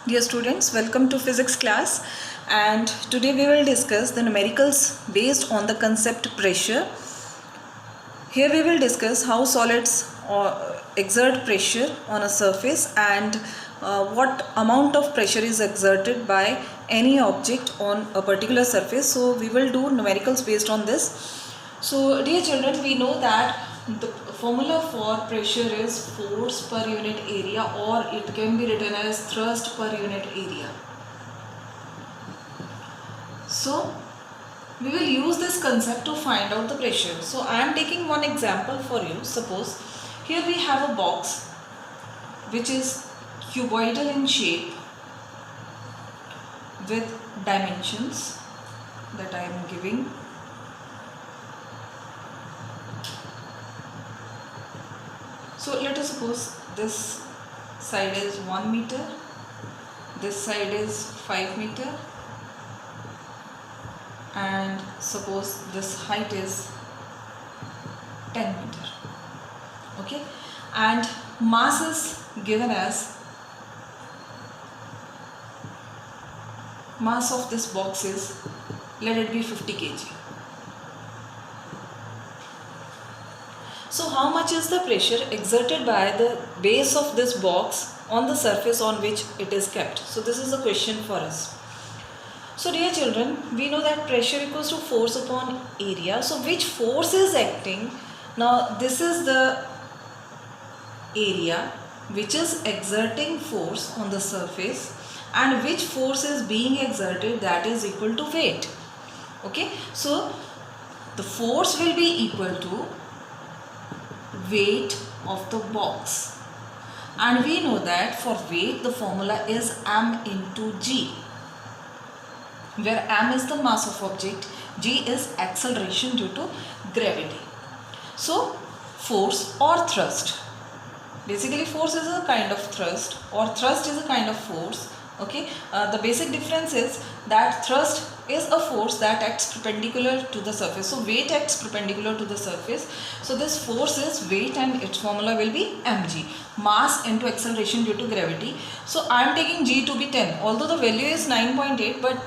Dear students, welcome to physics class, and today we will discuss the numericals based on the concept pressure. Here we will discuss how solids exert pressure on a surface and what amount of pressure is exerted by any object on a particular surface. So we will do numericals based on this. So dear children, we know that the formula for pressure is force per unit area, or it can be written as thrust per unit area. So we will use this concept to find out the pressure. So I am taking one example for you. Suppose here we have a box which is cuboidal in shape with dimensions that I am giving. So let us suppose this side is 1 meter, this side is 5 meter, and suppose this height is 10 meter. Okay, and mass is given as, mass of this box is, let it be 50 kg. So how much is the pressure exerted by the base of this box on the surface on which it is kept? So this is the question for us. So dear children, we know that pressure equals to force upon area. So which force is acting? Now this is the area which is exerting force on the surface, and which force is being exerted, that is equal to weight. Okay, so the force will be equal to weight of the box, and we know that for weight the formula is m into g, where m is the mass of object, g is acceleration due to gravity. So force or thrust, basically force is a kind of thrust or thrust is a kind of force. Okay, the basic difference is that thrust is a force that acts perpendicular to the surface. So weight acts perpendicular to the surface. So this force is weight, and its formula will be mg, mass into acceleration due to gravity. So I am taking g to be 10, although the value is 9.8, but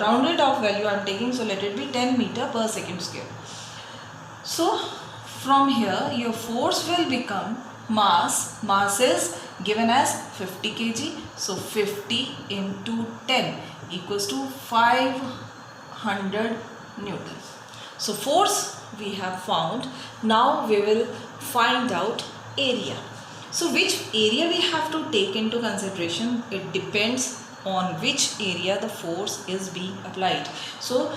rounded off value I am taking, so let it be 10 meter per second square. So from here your force will become mass. Mass is given as 50 kg. So 50 into 10 equals to 500 Newton. So force we have found. Now we will find out area. So which area we have to take into consideration? It depends on which area the force is being applied. So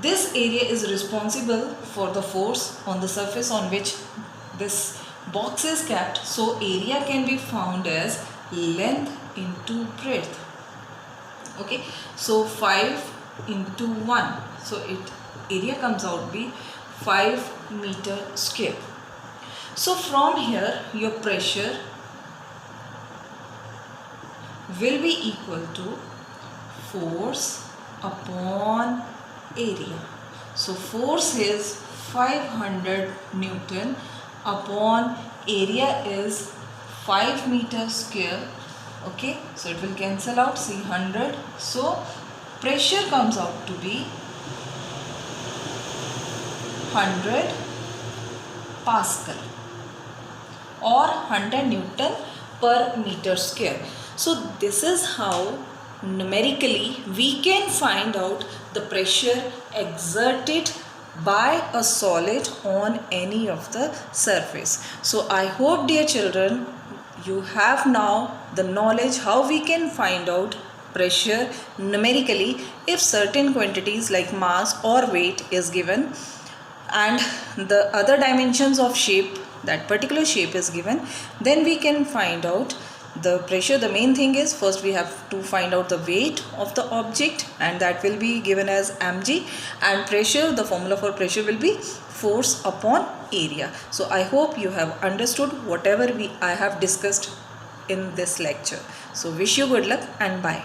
this area is responsible for the force on the surface on which this box is kept. So area can be found as length into breadth. Okay, so 5 into 1, so area comes out to be 5 meter square. So from here your pressure will be equal to force upon area. So force is 500 Newton upon area is 5 meter square. Okay, so it will cancel out, see 100. So pressure comes out to be 100 Pascal or 100 Newton per meter square. So this is how numerically we can find out the pressure exerted by a solid on any of the surface. So I hope, dear children, you have now the knowledge how we can find out pressure numerically if certain quantities like mass or weight is given, and the other dimensions of shape, that particular shape is given, then we can find out the pressure. The main thing is, first we have to find out the weight of the object, and that will be given as mg, and pressure, the formula for pressure will be force upon area. So I hope you have understood whatever I have discussed in this lecture. So wish you good luck and bye.